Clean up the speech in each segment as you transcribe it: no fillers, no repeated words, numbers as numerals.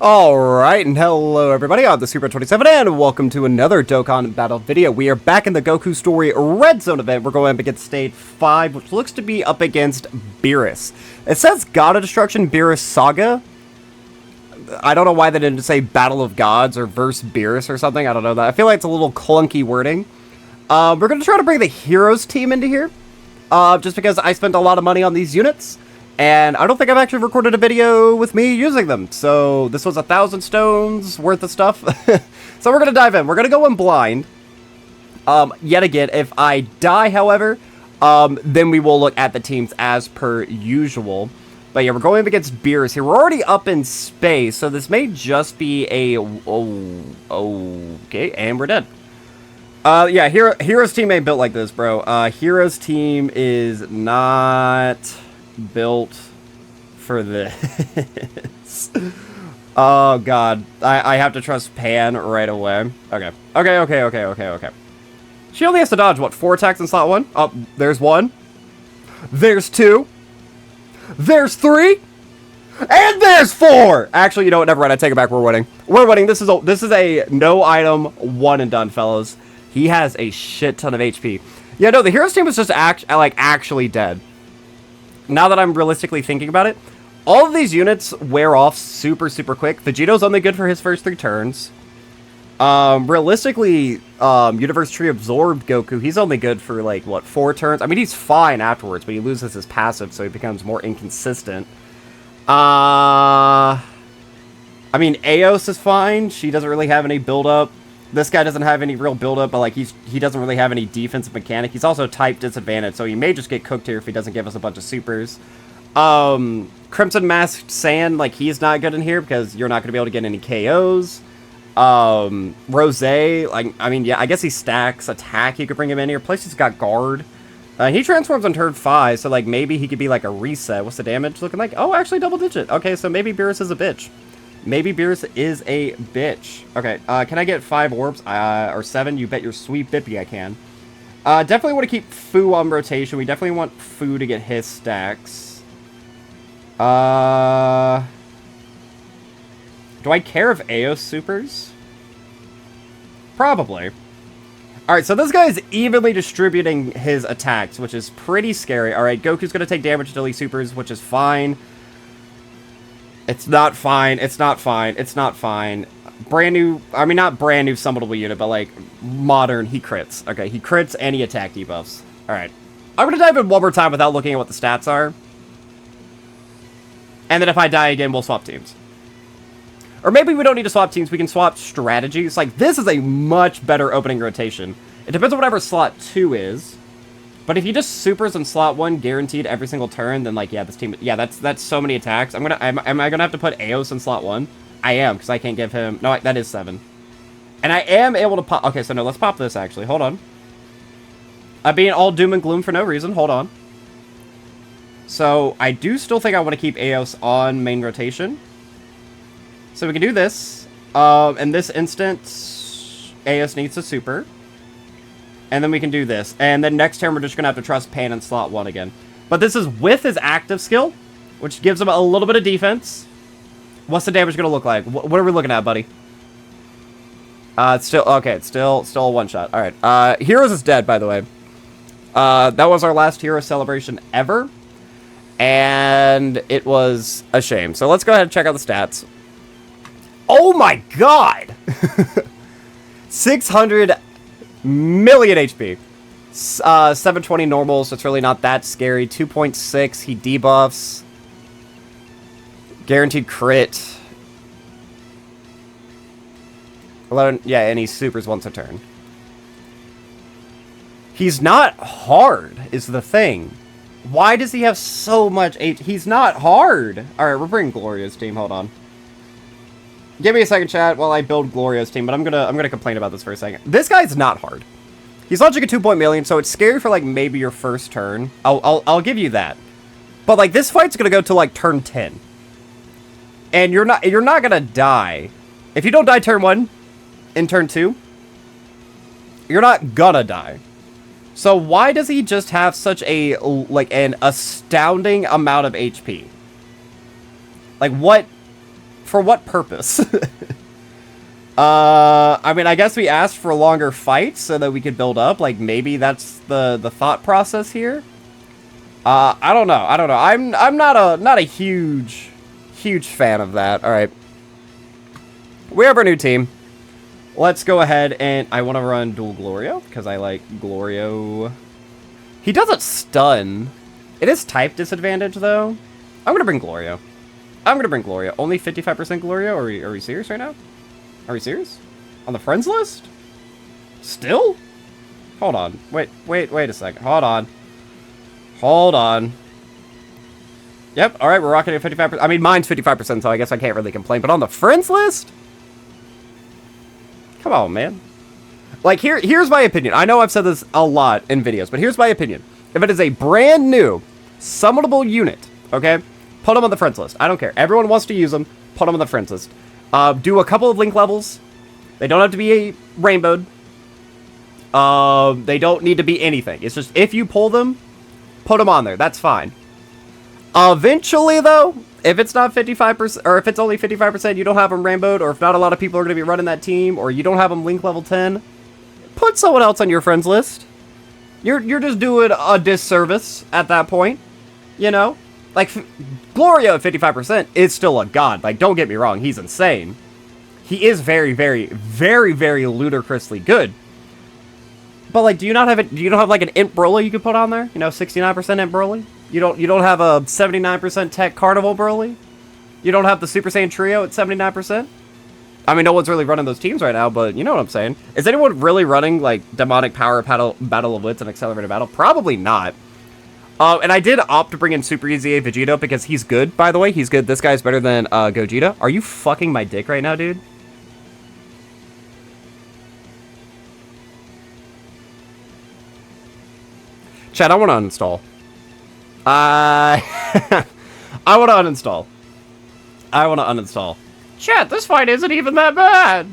Alright, and hello everybody, I'm the Super27, and welcome to another Dokkan Battle video. We are back in the Goku Story Red Zone event. We're going up against Stage 5, which looks to be up against BEERUS. It says God of Destruction, BEERUS Saga. I don't know why they didn't say Battle of Gods or Verse BEERUS or something, I don't know that. I feel like it's a little clunky wording. We're going to try to bring the Heroes team into here, just because I spent a lot of money on these units. And I don't think I've actually recorded a video with me using them. So this was 1,000 stones worth of stuff. So we're going to dive in. We're going to go in blind. Yet again, if I die, however, then we will look at the teams as per usual. But yeah, we're going up against BEERUS here. We're already up in space, so this may just be a... okay, and we're dead. Yeah, Heroes team ain't built like this, bro. Heroes team is not... built for this. Oh god, I have to trust Pan right away. Okay. She only has to dodge what, 4 attacks in slot 1? Oh, there's 1, there's 2, there's 3, and there's 4. Actually, you know what, never mind, I take it back. We're winning. This is a no item one and done, fellas. He has a shit ton of HP. Yeah, no, the Heroes team was just actually dead. Now that I'm realistically thinking about it, all of these units wear off super quick. Vegeto's only good for his first 3 turns. Realistically, Universe Tree absorbed Goku. He's only good for, like, what, 4 turns? I mean, he's fine afterwards, but he loses his passive, so he becomes more inconsistent. I mean, Eos is fine. She doesn't really have any build-up. This guy doesn't have any real build-up, but, like, he doesn't really have any defensive mechanic. He's also type disadvantaged, so he may just get cooked here if he doesn't give us a bunch of supers. Crimson Masked Sand, like, he's not good in here because you're not going to be able to get any KOs. Rose, like, I mean, yeah, I guess he stacks attack. You could bring him in here. Plus, he's got guard. He transforms on turn 5, so, like, maybe he could be, like, a reset. What's the damage looking like? Oh, actually, double digit. Okay, so maybe BEERUS is a bitch. Maybe BEERUS is a bitch. Okay, can I get 5 orbs? Or 7? You bet your sweet bippy I can. Definitely want to keep Fu on rotation. We definitely want Fu to get his stacks. Do I care if Eos supers? Probably. Alright, so this guy is evenly distributing his attacks, which is pretty scary. Alright, Goku's going to take damage until he supers, which is fine. It's not fine. It's not fine. It's not fine. Brand new, I mean, not brand new summonable unit, but like modern, he crits. Okay, he crits and he attack debuffs. Alright. I'm going to dive in one more time without looking at what the stats are. And then if I die again, we'll swap teams. Or maybe we don't need to swap teams. We can swap strategies. Like, this is a much better opening rotation. It depends on whatever slot 2 is. But if he just supers in slot 1 guaranteed every single turn, then, like, yeah, this team... Yeah, that's so many attacks. Am I gonna have to put Eos in slot 1? I am, because I can't give him... No, that is 7. And I am able to pop... Okay, so no, let's pop this, actually. Hold on. I'm being all doom and gloom for no reason. Hold on. So, I do still think I want to keep Eos on main rotation. So we can do this. In this instance, Eos needs a super. And then we can do this. And then next turn, we're just going to have to trust Pan in slot 1 again. But this is with his active skill, which gives him a little bit of defense. What's the damage going to look like? What are we looking at, buddy? It's still... Okay, it's still a one-shot. All right. Heroes is dead, by the way. That was our last Hero celebration ever. And it was a shame. So let's go ahead and check out the stats. Oh my god! 600... million HP. 720 normal, so it's really not that scary. 2.6, he debuffs. Guaranteed crit. 11, yeah, and he supers once a turn. He's not hard, is the thing. Why does he have so much HP? He's not hard. Alright, we're bringing Gloria's team, hold on. Give me a second, chat, while I build Gloria's team, but I'm gonna complain about this for a second. This guy's not hard. He's launching a 2-point million, so it's scary for, like, maybe your first turn. I'll give you that. But, like, this fight's gonna go to, like, turn 10. And you're not gonna die. If you don't die turn 1, in turn 2, you're not gonna die. So why does he just have such a, like, an astounding amount of HP? Like, what For what purpose? I mean, I guess we asked for longer fights so that we could build up. Like, maybe that's the thought process here. I don't know. I'm not a huge fan of that. All right. We have our new team. Let's go ahead and I want to run dual Glorio because I like Glorio. He doesn't stun. It is type disadvantage though. I'm gonna bring Glorio. Only 55% Glorio. Are we serious right now? Are we serious? On the friends list? Still? Hold on. Wait a second. Hold on. Yep, alright, we're rocking at 55%. I mean, mine's 55%, so I guess I can't really complain. But on the friends list? Come on, man. Like, here's my opinion. I know I've said this a lot in videos, but here's my opinion. If it is a brand new, summonable unit, okay, put them on the friends list. I don't care. Everyone wants to use them. Put them on the friends list. Do a couple of link levels. They don't have to be rainbowed. They don't need to be anything. It's just, if you pull them, put them on there. That's fine. Eventually, though, if it's not 55%, or if it's only 55%, you don't have them rainbowed, or if not a lot of people are going to be running that team, or you don't have them link level 10, put someone else on your friends list. You're just doing a disservice at that point, you know? Like, Glorio at 55% is still a god. Like, don't get me wrong, he's insane. He is very, very, very, very ludicrously good. But, like, do you not have, like, an Imp Broly you could put on there? You know, 69% Imp Broly? You don't have a 79% Tech Carnival Broly? You don't have the Super Saiyan Trio at 79%? I mean, no one's really running those teams right now, but you know what I'm saying. Is anyone really running, like, Demonic Power, Battle of Wits, and Accelerated Battle? Probably not. And I did opt to bring in Super Easy A Vegito because he's good, by the way. He's good. This guy's better than Gogeta. Are you fucking my dick right now, dude? Chat, I want to uninstall. I want to uninstall. Chat, this fight isn't even that bad.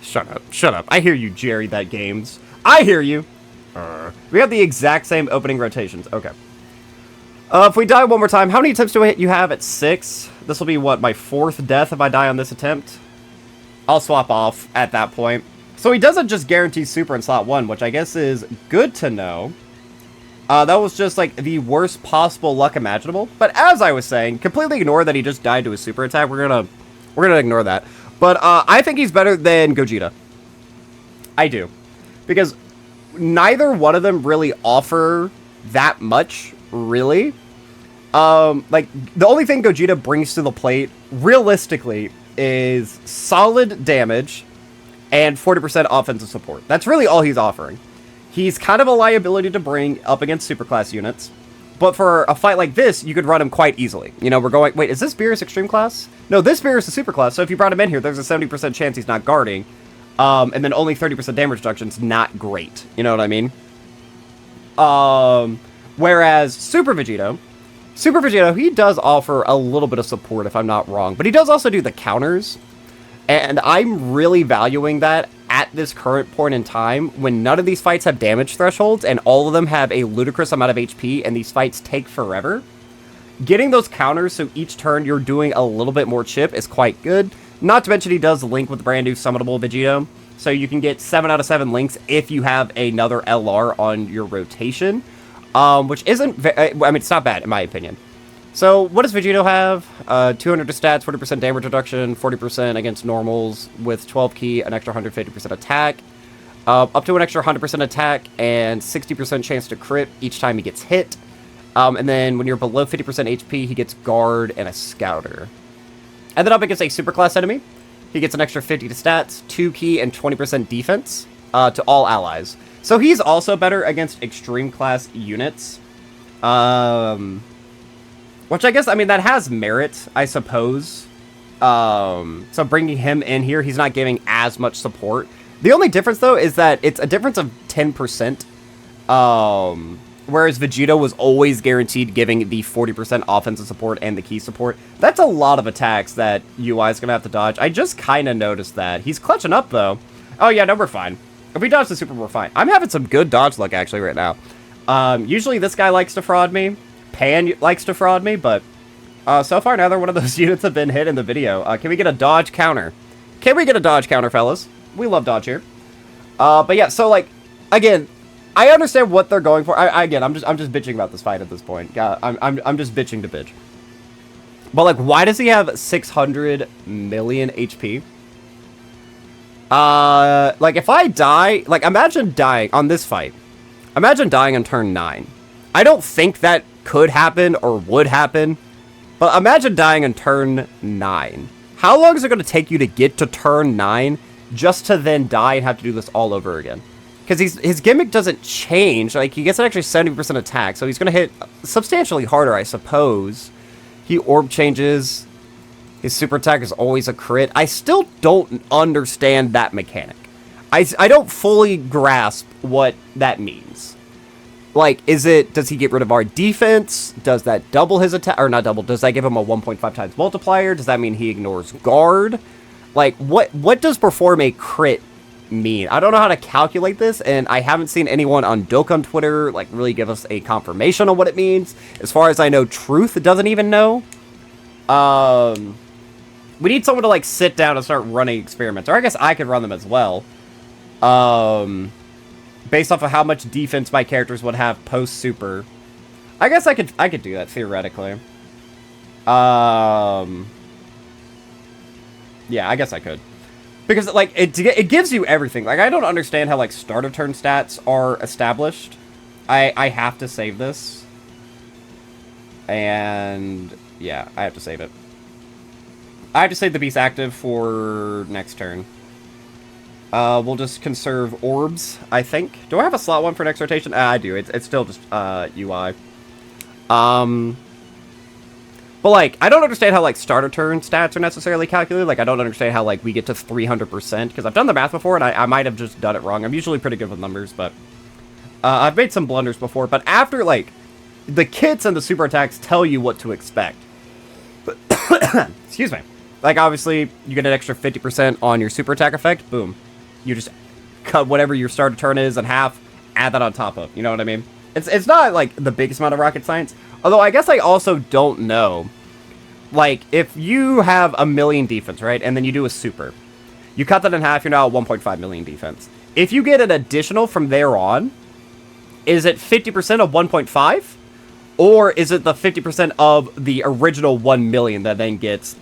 Shut up. I hear you, Jerry, that games. I hear you. We have the exact same opening rotations. Okay. If we die one more time, how many attempts do you have at 6? This will be, what, my 4th death if I die on this attempt? I'll swap off at that point. So he doesn't just guarantee super in slot 1, which I guess is good to know. That was just, like, the worst possible luck imaginable. But as I was saying, completely ignore that he just died to a super attack. We're gonna ignore that. But, I think he's better than Gogeta. I do. Because neither one of them really offer that much, really. Like, the only thing Gogeta brings to the plate, realistically, is solid damage and 40% offensive support. That's really all he's offering. He's kind of a liability to bring up against superclass units, but for a fight like this, you could run him quite easily. You know, we're going, wait, is this BEERUS Extreme Class? No, this BEERUS is Superclass, so if you brought him in here, there's a 70% chance he's not guarding, and then only 30% damage reduction's not great. You know what I mean? Whereas Super Vegito, he does offer a little bit of support, if I'm not wrong, but he does also do the counters, and I'm really valuing that at this current point in time, when none of these fights have damage thresholds, and all of them have a ludicrous amount of HP, and these fights take forever. Getting those counters so each turn you're doing a little bit more chip is quite good. Not to mention he does link with the brand new summonable Vegito, so you can get 7 out of 7 links if you have another LR on your rotation, which isn't, I mean, it's not bad in my opinion. So, what does Vegito have? 200 to stats, 40% damage reduction, 40% against normals, with 12 key, an extra 150% attack, up to an extra 100% attack, and 60% chance to crit each time he gets hit. And then when you're below 50% HP, he gets guard and a scouter. And then up against a superclass enemy, he gets an extra 50 to stats, 2 key, and 20% defense to all allies. So he's also better against extreme class units. Which I guess, I mean, that has merit, I suppose. So bringing him in here, he's not giving as much support. The only difference, though, is that it's a difference of 10%. Whereas Vegito was always guaranteed giving the 40% offensive support and the key support. That's a lot of attacks that UI is going to have to dodge. I just kind of noticed that. He's clutching up, though. Oh, yeah, no, we're fine. If we dodge the super, we're fine. I'm having some good dodge luck, actually, right now. Usually this guy likes to fraud me. Pan likes to fraud me, but So far, neither one of those units have been hit in the video. Can we get a dodge counter? Can we get a dodge counter, fellas? We love dodge here. But yeah, so, like, again, I understand what they're going for. Again, I'm just bitching about this fight at this point. Yeah, I'm just bitching to bitch. But, like, why does he have 600 million HP? Like, if I die... Like, imagine dying on this fight. Imagine dying on turn 9. I don't think that could happen or would happen. But imagine dying on turn 9. How long is it going to take you to get to turn 9 just to then die and have to do this all over again? Because his gimmick doesn't change. Like, he gets an extra 70% attack, so he's going to hit substantially harder, I suppose. He orb changes... His super attack is always a crit. I still don't understand that mechanic. I don't fully grasp what that means. Like, does he get rid of our defense? Does that double his attack? Or not double, does that give him a 1.5 times multiplier? Does that mean he ignores guard? Like, what does perform a crit mean? I don't know how to calculate this, and I haven't seen anyone on Dokkan Twitter, like, really give us a confirmation on what it means. As far as I know, Truth doesn't even know. We need someone to, like, sit down and start running experiments. Or I guess I could run them as well. Based off of how much defense my characters would have post-super. I guess I could do that, theoretically. Yeah, I guess I could. Because, like, it gives you everything. Like, I don't understand how, like, start of turn stats are established. I have to save this. And, yeah, I have to save it. I have to save the beast active for next turn. We'll just conserve orbs, I think. Do I have a slot one for next rotation? I do. It's still just UI. But, like, I don't understand how, like, starter turn stats are necessarily calculated. Like, I don't understand how, like, we get to 300%. Because I've done the math before, and I might have just done it wrong. I'm usually pretty good with numbers, but... I've made some blunders before. But after, like, the kits and the super attacks tell you what to expect. Excuse me. Like, obviously, you get an extra 50% on your super attack effect. Boom. You just cut whatever your starter turn is in half, add that on top of. You know what I mean? It's not, like, the biggest amount of rocket science. Although, I guess I also don't know. Like, if you have a million defense, right? And then you do a super. You cut that in half, you're now at 1.5 million defense. If you get an additional from there on, is it 50% of 1.5? Or is it the 50% of the original 1 million that then gets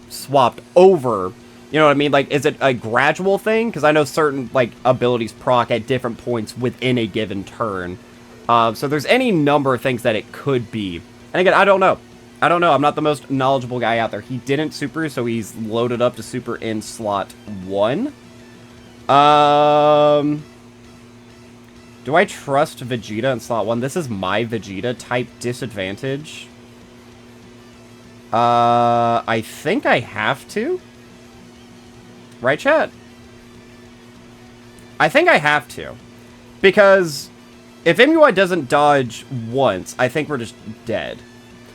swapped over? You know what I mean? Like, is it a gradual thing? Because I know certain, like, abilities proc at different points within a given turn. So there's any number of things that it could be. And again, I don't know. I don't know. I'm not the most knowledgeable guy out there. He didn't super, so he's loaded up to super in slot 1. Do I trust Vegeta in slot 1? This is my Vegeta. Type disadvantage. I think I have to. Right, chat? I think I have to. Because if MUI doesn't dodge once, I think we're just dead.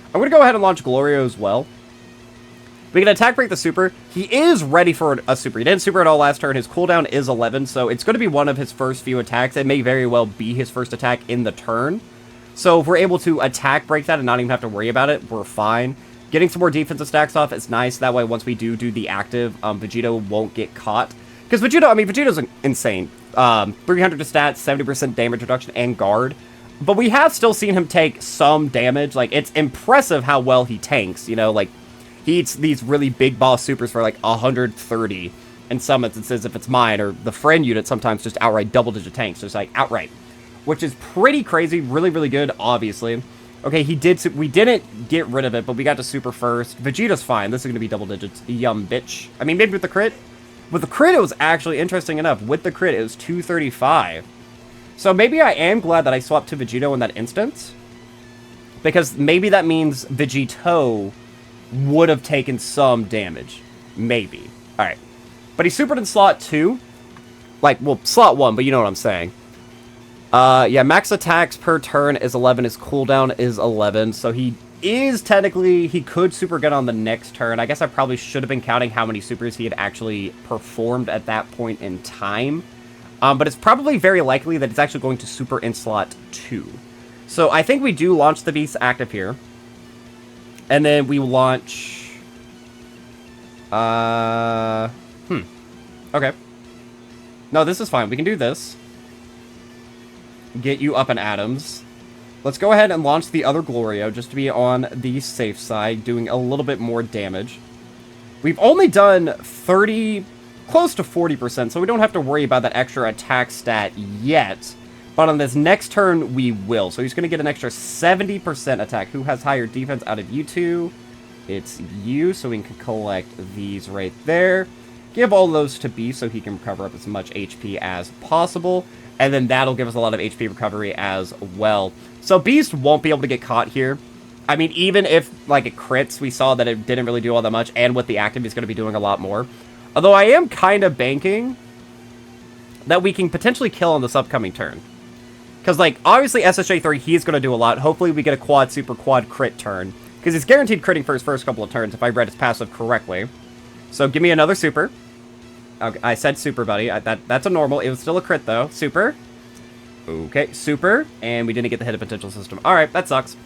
I'm going to go ahead and launch Glorio as well. We can attack break the super. He is ready for a super. He didn't super at all last turn. His cooldown is 11, so it's going to be one of his first few attacks. It may very well be his first attack in the turn. So if we're able to attack break that and not even have to worry about it, we're fine. Getting some more defensive stacks off is nice. That way, once we do the active, Vegeta won't get caught. Because Vegeta, I mean, Vegeta's insane. 300 to stats, 70% damage reduction, and guard. But we have still seen him take some damage. Like, it's impressive how well he tanks, you know, like... He eats these really big boss supers for like 130. In some instances, if it's mine, or the friend unit, sometimes just outright double-digit tanks. Just like outright. Which is pretty crazy. Really, really good, obviously. Okay, we didn't get rid of it, but we got to super first. Vegeta's fine. This is going to be double digits. Yum, bitch. I mean, maybe with the crit. With the crit, it was actually interesting enough. With the crit, it was 235. So maybe I am glad that I swapped to Vegito in that instance. Because maybe that means Vegito would have taken some damage. Maybe. Alright. But he supered in slot 2. Like, well, slot 1, but you know what I'm saying. Yeah, max attacks per turn is 11. His cooldown is 11. So he is technically... He could super again on the next turn. I guess I probably should have been counting how many supers he had actually performed at that point in time. But it's probably very likely that it's actually going to super in slot 2. So I think we do launch the Beast active here. And then we launch... Okay. No, this is fine. We can do this. Get you up in atoms. Let's go ahead and launch the other Glorio, just to be on the safe side, doing a little bit more damage. We've only done 30... close to 40%, so we don't have to worry about that extra attack stat yet. But on this next turn, we will. So he's going to get an extra 70% attack. Who has higher defense out of you two? It's you, so we can collect these right there. Give all those to Beast so he can recover up as much HP as possible. And then that'll give us a lot of HP recovery as well. So Beast won't be able to get caught here. I mean, even if, like, it crits, we saw that it didn't really do all that much. And with the active, he's going to be doing a lot more. Although I am kind of banking that we can potentially kill on this upcoming turn. Because, like, obviously SSJ3, he's going to do a lot. Hopefully we get a quad, super quad crit turn. Because he's guaranteed critting for his first couple of turns, if I read his passive correctly. So give me another super. Okay, I said super, buddy. That's a normal. It was still a crit, though. Super. Okay, super. And we didn't get the hit of potential system. Alright, that sucks.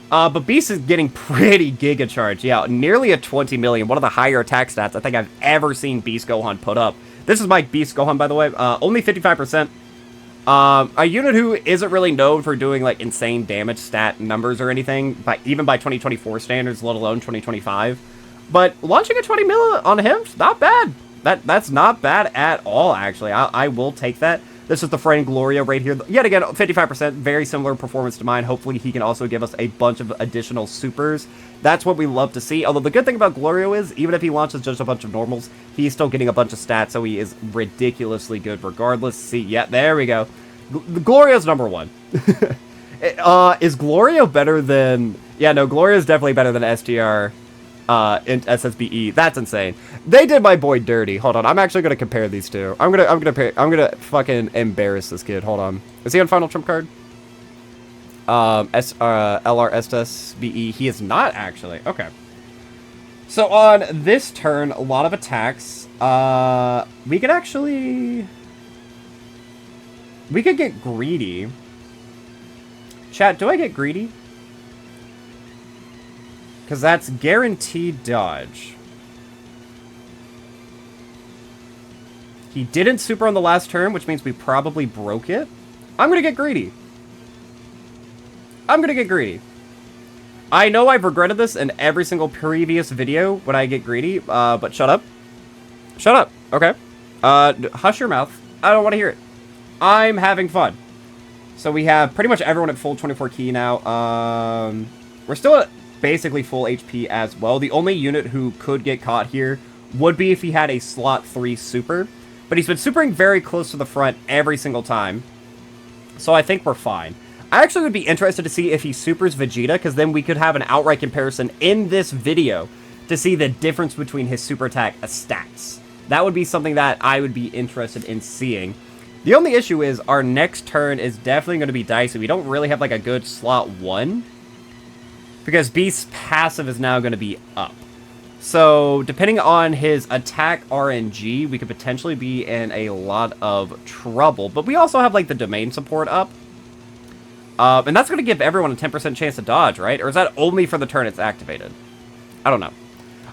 But Beast is getting pretty giga charged. Yeah, nearly a 20 million. One of the higher attack stats I think I've ever seen Beast Gohan put up. This is my Beast Gohan, by the way. Only 55%. A unit who isn't really known for doing, like, insane damage stat numbers or anything, even by 2024 standards, let alone 2025. But launching a 20 mil on him, not bad. That's not bad at all, actually. I will take that. This is the friend Glorio right here. Yet again, 55%, very similar performance to mine. Hopefully he can also give us a bunch of additional supers. That's what we love to see. Although the good thing about Glorio is, even if he launches just a bunch of normals, he's still getting a bunch of stats, so he is ridiculously good regardless. See, yeah, there we go. Glorio's number one. Is Glorio better than... Yeah, no, Glorio's definitely better than STR in SSBE. That's insane. They did my boy dirty. Hold on, I'm actually gonna compare these two. I'm gonna fucking embarrass this kid. Hold on. Is he on final trump card? LR SSBE. He is not actually. Okay. So on this turn, a lot of attacks. We could actually... We could get greedy. Chat, do I get greedy? Because that's guaranteed dodge. He didn't super on the last turn, which means we probably broke it. I'm going to get greedy. I'm going to get greedy. I know I've regretted this in every single previous video when I get greedy, but shut up. Shut up. Okay. Hush your mouth. I don't want to hear it. I'm having fun. So we have pretty much everyone at full 24 key now. We're still at basically full HP as well. The only unit who could get caught here would be if he had a slot 3 super. But he's been supering very close to the front every single time. So I think we're fine. I actually would be interested to see if he supers Vegeta, because then we could have an outright comparison in this video to see the difference between his super attack stats. That would be something that I would be interested in seeing. The only issue is our next turn is definitely going to be dicey. We don't really have like a good slot 1. Because Beast's passive is now going to be up. So, depending on his attack RNG, we could potentially be in a lot of trouble. But we also have like the domain support up. And that's going to give everyone a 10% chance to dodge, right? Or is that only for the turn it's activated? I don't know.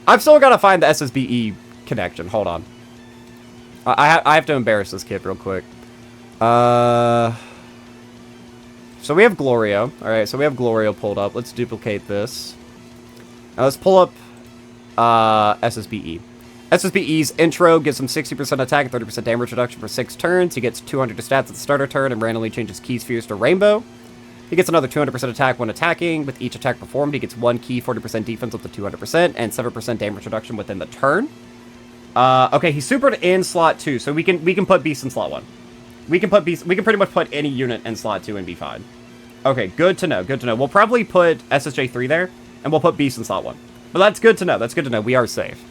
I've still got to find the SSBE connection. Hold on. I have to embarrass this kid real quick. So we have Glorio. Alright, so we have Glorio pulled up. Let's duplicate this. Now let's pull up SSBE. SSBE's intro gives him 60% attack and 30% damage reduction for 6 turns. He gets 200 to stats at the starter turn and randomly changes key spheres to rainbow. He gets another 200% attack when attacking. With each attack performed, he gets 1 key, 40% defense up to 200%, and 7% damage reduction within the turn. Okay, he's supered in slot 2, so we can put Beast in slot 1. We can pretty much put any unit in slot 2 and be fine. Okay, good to know, good to know. We'll probably put SSJ3 there, and we'll put Beast in slot 1. But that's good to know, that's good to know. We are safe.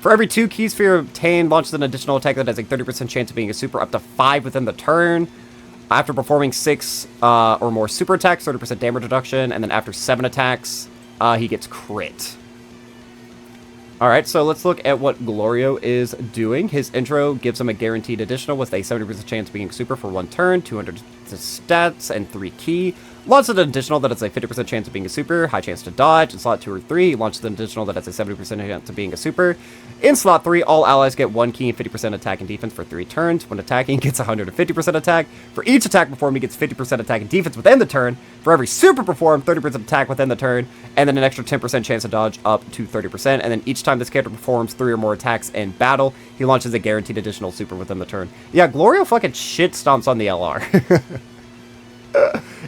For every 2 key sphere obtained, launches an additional attack that has a 30% chance of being a super up to 5 within the turn. After performing 6 or more super attacks, 30% damage reduction, and then after 7 attacks, he gets crit. Alright, so let's look at what Glorio is doing. His intro gives him a guaranteed additional with a 70% chance of being super for 1 turn, 200 to stats, and 3 ki. Launches an additional that has a 50% chance of being a super, high chance to dodge. In slot 2 or 3, launches an additional that has a 70% chance of being a super. In slot 3, all allies get 1 ki and 50% attack and defense for 3 turns. When attacking, gets 150% attack. For each attack performed, he gets 50% attack and defense within the turn. For every super performed, 30% attack within the turn, and then an extra 10% chance to dodge up to 30%. And then each time this character performs 3 or more attacks in battle, he launches a guaranteed additional super within the turn. Yeah, Glorio fucking shit stomps on the LR.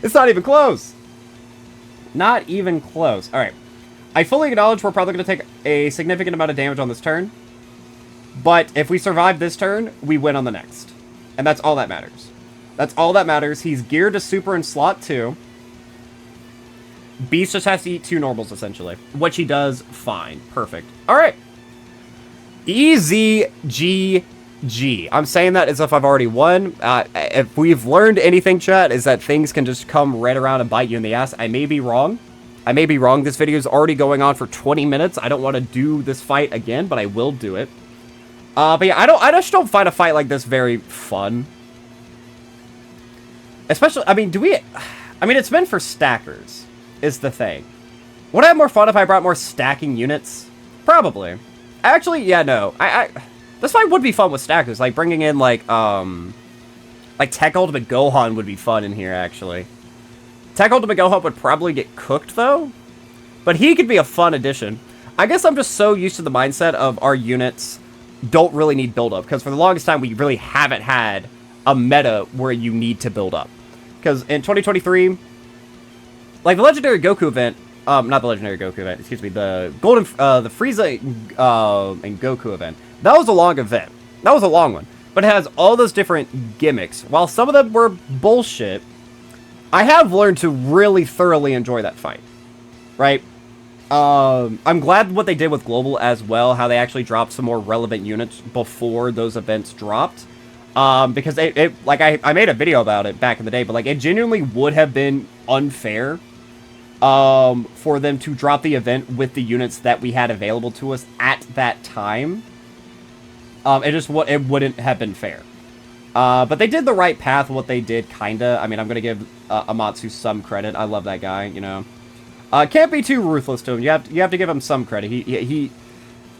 It's not even close. Not even close. Alright. I fully acknowledge we're probably going to take a significant amount of damage on this turn. But if we survive this turn, we win on the next. And that's all that matters. That's all that matters. He's geared to super in slot 2. Beast just has to eat 2 normals, essentially. Which he does fine. Perfect. Alright. Easy GG. I'm saying that as if I've already won. If we've learned anything, chat, is that things can just come right around and bite you in the ass. I may be wrong. I may be wrong. This video is already going on for 20 minutes. I don't want to do this fight again, but I will do it. But yeah, I just don't find a fight like this very fun. Especially, I mean, it's meant for stackers, is the thing. Would I have more fun if I brought more stacking units? Probably. Actually, yeah, no. This fight would be fun with stackers, like bringing in, like Tech Ultimate Gohan would be fun in here, actually. Tech Ultimate Gohan would probably get cooked, though. But he could be a fun addition. I guess I'm just so used to the mindset of our units don't really need build-up, because for the longest time, we really haven't had a meta where you need to build up. Because in 2023, like the Legendary Goku event, not the Legendary Goku event, excuse me, the Frieza and Goku event, that was a long event. That was a long one. But it has all those different gimmicks. While some of them were bullshit, I have learned to really thoroughly enjoy that fight. Right? I'm glad what they did with Global as well, how they actually dropped some more relevant units before those events dropped. Because I made a video about it back in the day, but like it genuinely would have been unfair for them to drop the event with the units that we had available to us at that time. It wouldn't have been fair. But they did the right path, what they did, kinda. I mean, I'm gonna give Amatsu some credit. I love that guy, you know. Can't be too ruthless to him. You have to give him some credit. He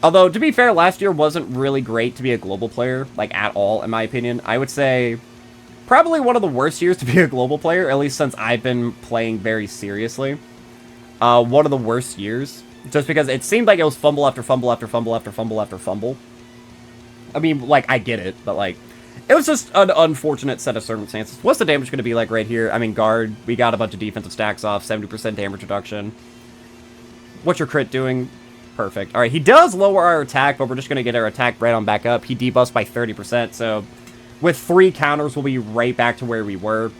although, to be fair, last year wasn't really great to be a global player, like, at all, in my opinion. I would say probably one of the worst years to be a global player, at least since I've been playing very seriously. One of the worst years. Just because it seemed like it was fumble after fumble after fumble after fumble after fumble. I mean, like, I get it, but, like, it was just an unfortunate set of circumstances. What's the damage going to be like right here? I mean, guard, we got a bunch of defensive stacks off, 70% damage reduction. What's your crit doing? Perfect. Alright, he does lower our attack, but we're just going to get our attack right on back up. He debuffs by 30%, so with 3 counters, we'll be right back to where we were.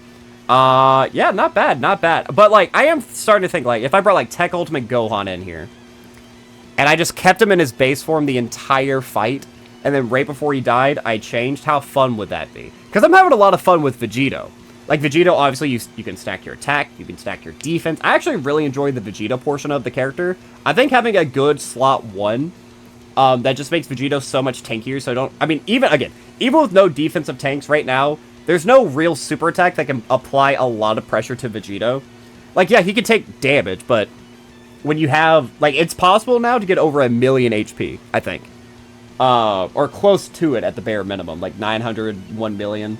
Yeah, not bad, not bad. But, like, I am starting to think, like, if I brought, like, Tech Ultimate Gohan in here, and I just kept him in his base form the entire fight, and then right before he died, I changed, how fun would that be? Because I'm having a lot of fun with Vegito. Like, Vegito, obviously, you can stack your attack, you can stack your defense. I actually really enjoy the Vegito portion of the character. I think having a good slot 1, that just makes Vegito so much tankier, so even with no defensive tanks right now, there's no real super attack that can apply a lot of pressure to Vegito. Like, yeah, he can take damage, but when you have, like, it's possible now to get over 1 million HP, I think. Or close to it at the bare minimum, like 900, 1 million.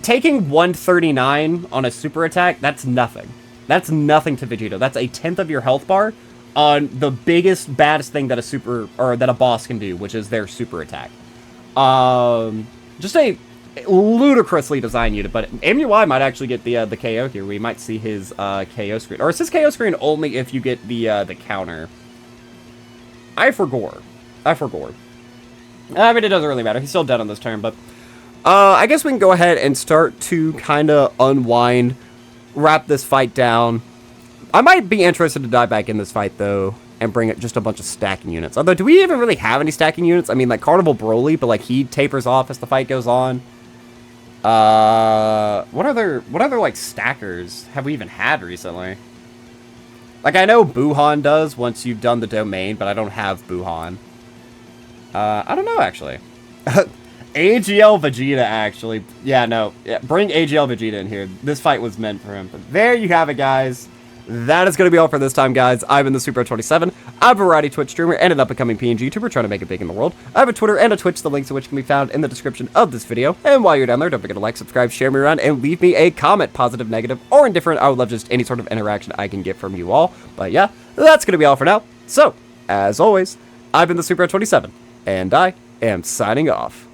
Taking 139 on a super attack, that's nothing. That's nothing to Vegito. That's 1/10 of your health bar on the biggest, baddest thing that that a boss can do, which is their super attack. Just a ludicrously designed unit, but MUI might actually get the KO here. We might see his KO screen. Or is his KO screen only if you get the counter? I forgot. I mean, it doesn't really matter. He's still dead on this turn, but I guess we can go ahead and start to kind of unwind, wrap this fight down. I might be interested to dive back in this fight, though, and bring just a bunch of stacking units. Although, do we even really have any stacking units? I mean, like, Carnival Broly, but, like, he tapers off as the fight goes on. What other, like, stackers have we even had recently? Like, I know Buhan does once you've done the domain, but I don't have Buhan. I don't know, actually. AGL Vegeta, actually. Yeah, no. Yeah, bring AGL Vegeta in here. This fight was meant for him. But there you have it, guys. That is going to be all for this time, guys. I've been the Super27. I'm a variety Twitch streamer and an up-and-coming PNG YouTuber trying to make it big in the world. I have a Twitter and a Twitch, the links to which can be found in the description of this video. And while you're down there, don't forget to like, subscribe, share me around, and leave me a comment, positive, negative, or indifferent. I would love just any sort of interaction I can get from you all. But yeah, that's going to be all for now. So, as always, I've been the Super27, and I am signing off.